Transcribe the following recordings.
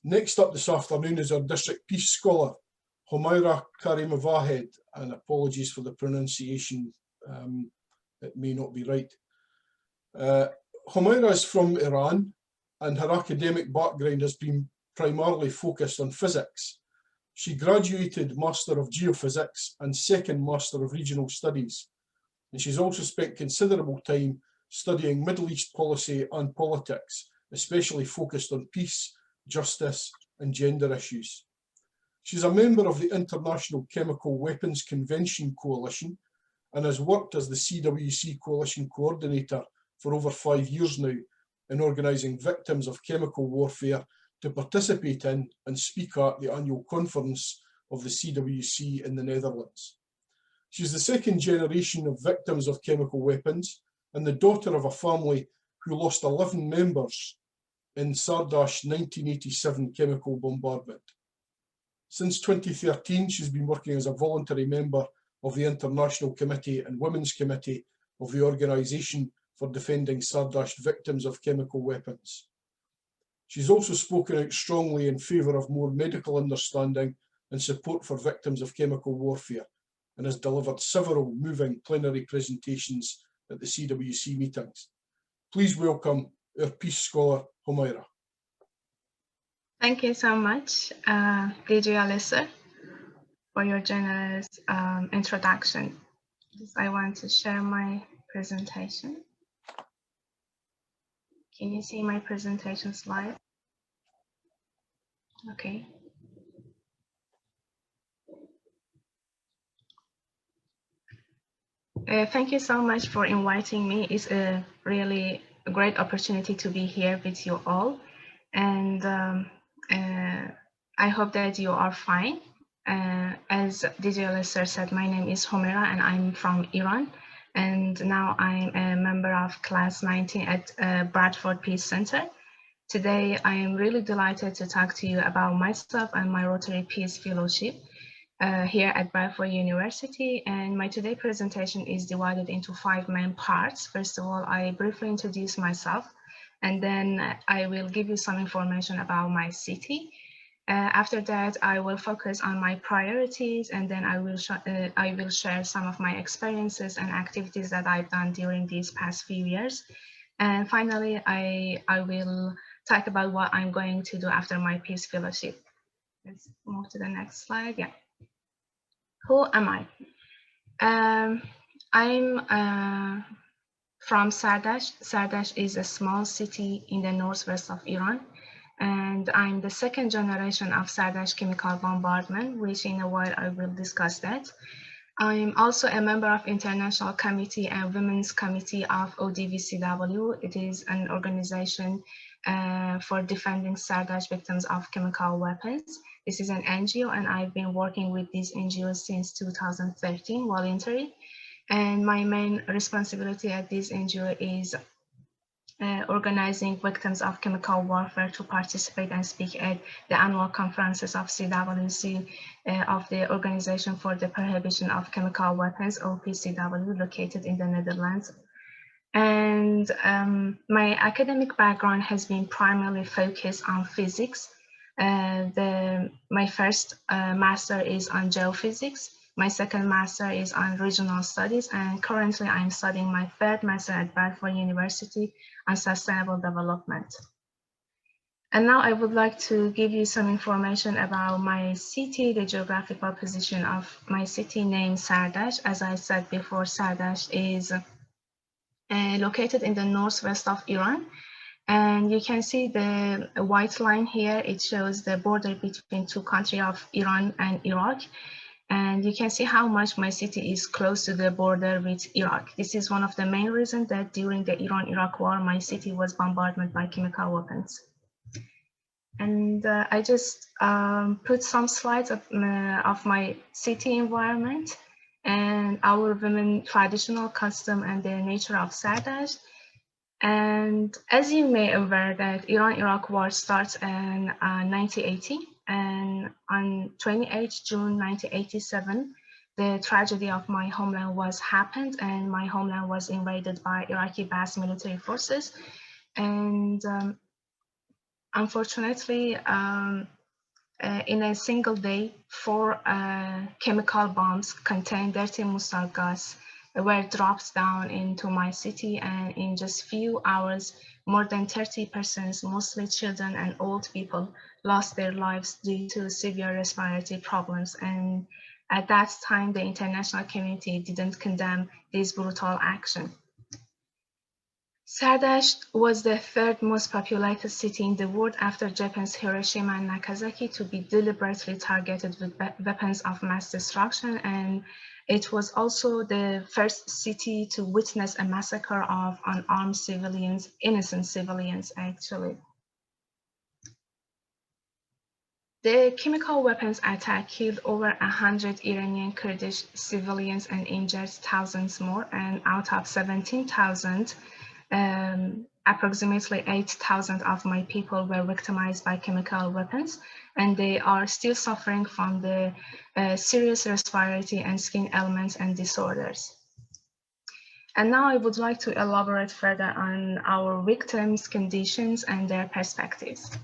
Next up this afternoon is our District Peace Scholar, Homeyra Karimivahed, and apologies for the pronunciation, it may not be right. Homeyra is from Iran, and her academic background has been primarily focused on physics. She graduated Master of Geophysics and second Master of Regional Studies, and she's also spent considerable time studying Middle East policy and politics, especially focused on peace, justice, and gender issues. She's a member of the International Chemical Weapons Convention Coalition and has worked as the CWC Coalition Coordinator for over 5 years now in organising victims of chemical warfare to participate in and speak at the annual conference of the CWC in the Netherlands. She's the second generation of victims of chemical weapons and the daughter of a family who lost 11 members in Sardash 1987 chemical bombardment. Since 2013, she's been working as a voluntary member of the International Committee and Women's Committee of the Organisation for Defending Sardash Victims of Chemical Weapons. She's also spoken out strongly in favour of more medical understanding and support for victims of chemical warfare, and has delivered several moving plenary presentations at the CWC meetings. Please welcome our Peace Scholar, Homeyra. Thank you so much, DJ Alyssa, for your generous introduction. I want to share my presentation. Can you see my presentation slide? Okay. Thank you so much for inviting me. It's a really great opportunity to be here with you all. And I hope that you are fine. As DJ Alyssa said, my name is Homeyra and I'm from Iran. And now I'm a member of class 19 at Bradford Peace Center. Today, I am really delighted to talk to you about myself and my Rotary Peace Fellowship here at Bradford University. And my today presentation is divided into 5 main parts. First of all, I briefly introduce myself, and then I will give you some information about my city. After that, I will focus on my priorities, and then I will share some of my experiences and activities that I've done during these past few years. And finally, I will talk about what I'm going to do after my Peace Fellowship. Let's move to the next slide. Yeah. Who am I? I'm from Sardash. Sardash is a small city in the northwest of Iran. And I'm the second generation of Sardash chemical bombardment, which in a while I will discuss that. I'm also a member of International Committee and Women's Committee of ODVCW. It is an organization for defending Sardash victims of chemical weapons. This is an NGO, and I've been working with this NGO since 2013, voluntary. And my main responsibility at this NGO is organizing victims of chemical warfare to participate and speak at the annual conferences of CWC, of the Organization for the Prohibition of Chemical Weapons, OPCW, located in the Netherlands. And my academic background has been primarily focused on physics. My first master is on geophysics. My second master is on regional studies, and currently I'm studying my third master at Bradford University on sustainable development. And now I would like to give you some information about my city, the geographical position of my city named Sardash. As I said before, Sardash is located in the northwest of Iran. And you can see the white line here. It shows the border between 2 countries of Iran and Iraq. And you can see how much my city is close to the border with Iraq. This is one of the main reasons that during the Iran-Iraq war, my city was bombarded by chemical weapons. And I just put some slides of my city environment and our women traditional custom and the nature of Sardash. And as you may aware that Iran-Iraq war starts in 1980. And on 28 June 1987, the tragedy of my homeland was happened, and my homeland was invaded by Iraqi-backed military forces. And unfortunately, in a single day, 4 chemical bombs containing dirty mustard gas were dropped down into my city, and in just few hours, more than 30 persons, mostly children and old people, lost their lives due to severe respiratory problems. And at that time, the international community didn't condemn this brutal action. Sardash was the third most populated city in the world after Japan's Hiroshima and Nagasaki to be deliberately targeted with weapons of mass destruction, and it was also the first city to witness a massacre of unarmed civilians, innocent civilians actually. The chemical weapons attack killed over 100 Iranian Kurdish civilians and injured thousands more, and out of 17,000, approximately 8,000 of my people were victimized by chemical weapons, and they are still suffering from the serious respiratory and skin ailments and disorders. And now I would like to elaborate further on our victims' conditions and their perspectives.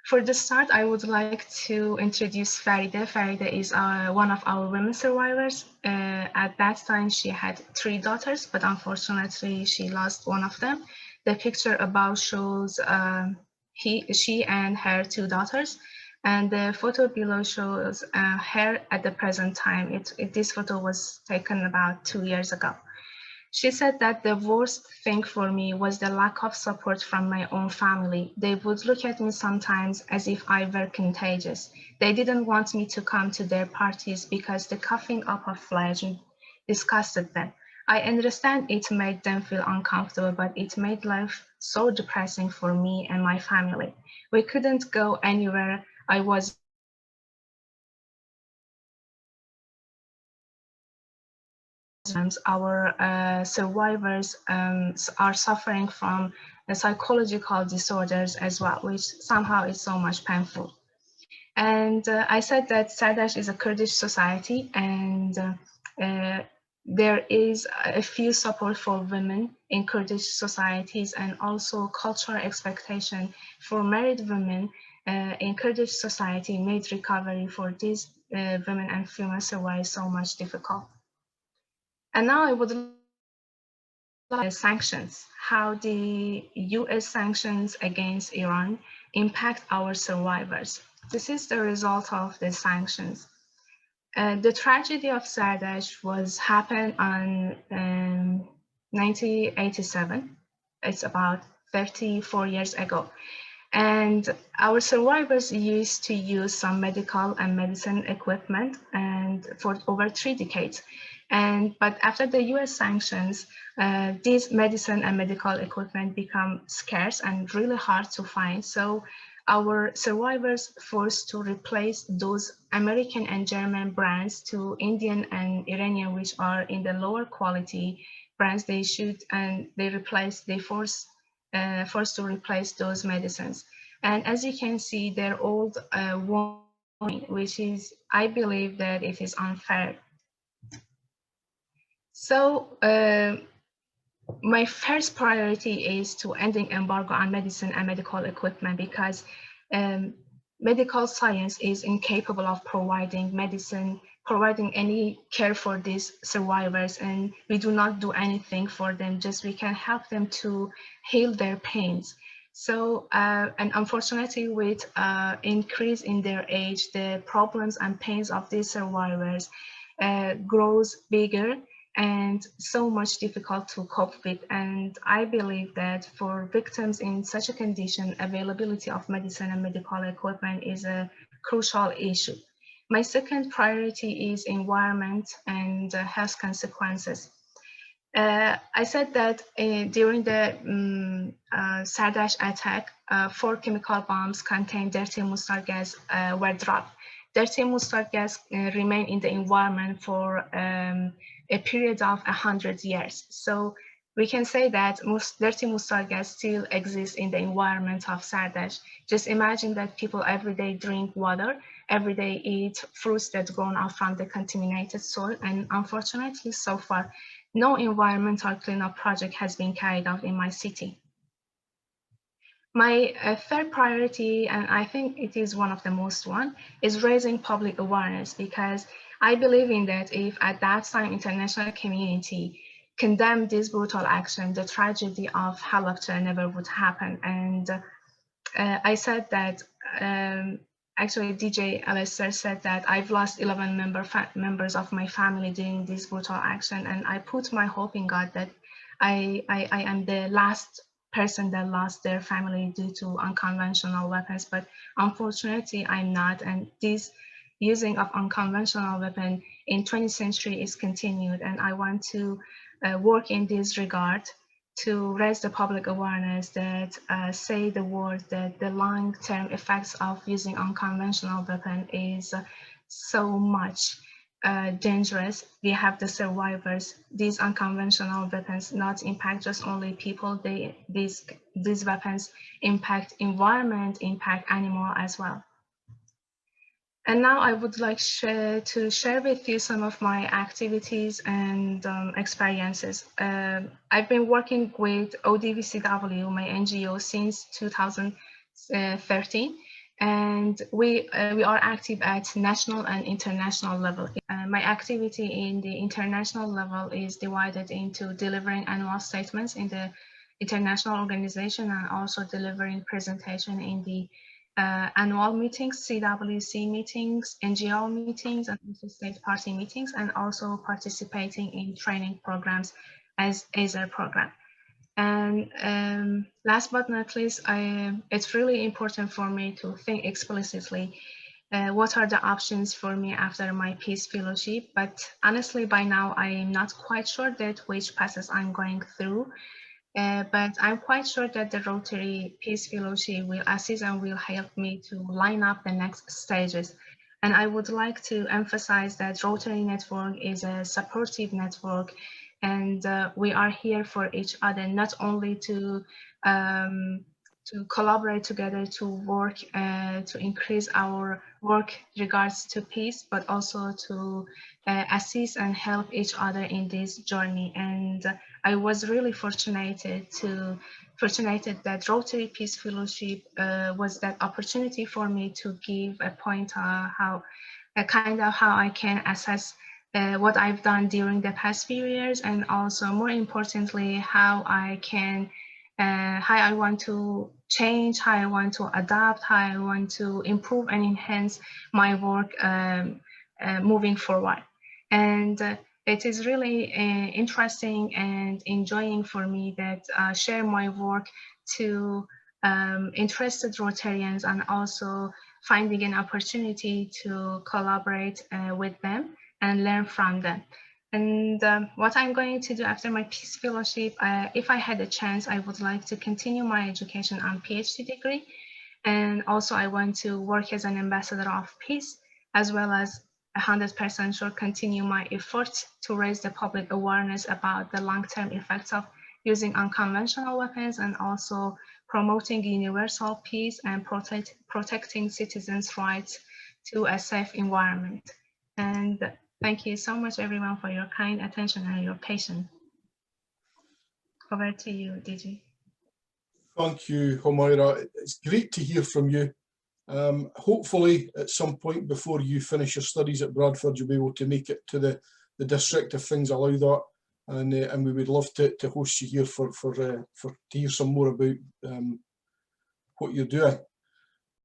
For the start, I would like to introduce Farida. Farida is one of our women survivors. At that time, she had 3 daughters, but unfortunately, she lost one of them. The picture above shows she and her 2 daughters, and the photo below shows her at the present time. This photo was taken about 2 years ago. She said that the worst thing for me was the lack of support from my own family. They would look at me sometimes as if I were contagious. They didn't want me to come to their parties because the coughing up of flesh disgusted them. I understand it made them feel uncomfortable, but it made life so depressing for me and my family. We couldn't go anywhere. I was our survivors are suffering from psychological disorders as well, which somehow is so much painful. And I said that Sardash is a Kurdish society, and there is a few support for women in Kurdish societies, and also cultural expectation for married women in Kurdish society made recovery for these women and female survivors so much difficult. And now I would like sanctions, how the US sanctions against Iran impact our survivors. This is the result of the sanctions. The tragedy of Sardash happened on 1987. It's about 34 years ago. And our survivors used to use some medical and medicine equipment and for over 3 decades. But after the US sanctions, these medicine and medical equipment become scarce and really hard to find. So our survivors forced to replace those American and German brands to Indian and Iranian, which are in the lower quality brands. They forced to replace those medicines. And as you can see, they're old warning, which is, I believe that it is unfair. So my first priority is to ending embargo on medicine and medical equipment, because medical science is incapable of providing any care for these survivors, and we do not do anything for them, just we can help them to heal their pains. So, and unfortunately, with increase in their age, the problems and pains of these survivors grows bigger and so much difficult to cope with. And I believe that for victims in such a condition, availability of medicine and medical equipment is a crucial issue. My second priority is environment and health consequences. I said that during the Sardash attack, 4 chemical bombs containing dirty mustard gas were dropped. Dirty mustard gas remain in the environment for a period of 100 years. So we can say that dirty mustard gas still exists in the environment of Sardash. Just imagine that people every day drink water, every day eat fruits that grown out from the contaminated soil, and unfortunately, so far, no environmental cleanup project has been carried out in my city. My third priority, and I think it is one of the most one, is raising public awareness, because I believe in that if at that time international community condemned this brutal action, the tragedy of Halabja never would happen. And I said that, actually DJ Alistair said that I've lost 11 members of my family during this brutal action, and I put my hope in God that I am the last person that lost their family due to unconventional weapons, but unfortunately I'm not, and this using of unconventional weapon in 20th century is continued, and I want to work in this regard to raise the public awareness that say the word that the long-term effects of using unconventional weapon is so much dangerous. We have the survivors. These unconventional weapons not impact just only people. These weapons impact environment, impact animal as well. And now I would like to share with you some of my activities and experiences. I've been working with ODVCW, my NGO, since 2013, and we are active at national and international level. My activity in the international level is divided into delivering annual statements in the international organization and also delivering presentation in the annual meetings, CWC meetings, NGO meetings, and also state party meetings, and also participating in training programs as AZER program. And last but not least, it's really important for me to think explicitly what are the options for me after my peace fellowship. But honestly, by now, I am not quite sure that which passes I'm going through. But I'm quite sure that the Rotary Peace Fellowship will assist and will help me to line up the next stages. And I would like to emphasize that Rotary Network is a supportive network, and we are here for each other, not only to collaborate together to work to increase our work regards to peace, but also to assist and help each other in this journey. And I was really fortunate that Rotary Peace Fellowship was that opportunity for me to give a point how I can assess what I've done during the past few years, and also more importantly, how I want to change, how I want to adapt, how I want to improve and enhance my work moving forward. And it is really interesting and enjoying for me that share my work to interested Rotarians, and also finding an opportunity to collaborate with them and learn from them. And what I'm going to do after my Peace Fellowship, if I had a chance, I would like to continue my education on PhD degree. And also I want to work as an ambassador of peace, as well as 100% sure continue my efforts to raise the public awareness about the long-term effects of using unconventional weapons, and also promoting universal peace and protecting citizens' rights to a safe environment. And thank you so much, everyone, for your kind attention and your patience. Over to you, DG. Thank you, Homeyra. It's great to hear from you. Hopefully, at some point before you finish your studies at Bradford, you'll be able to make it to the district if things allow that. And we would love to host you here to hear some more about what you're doing.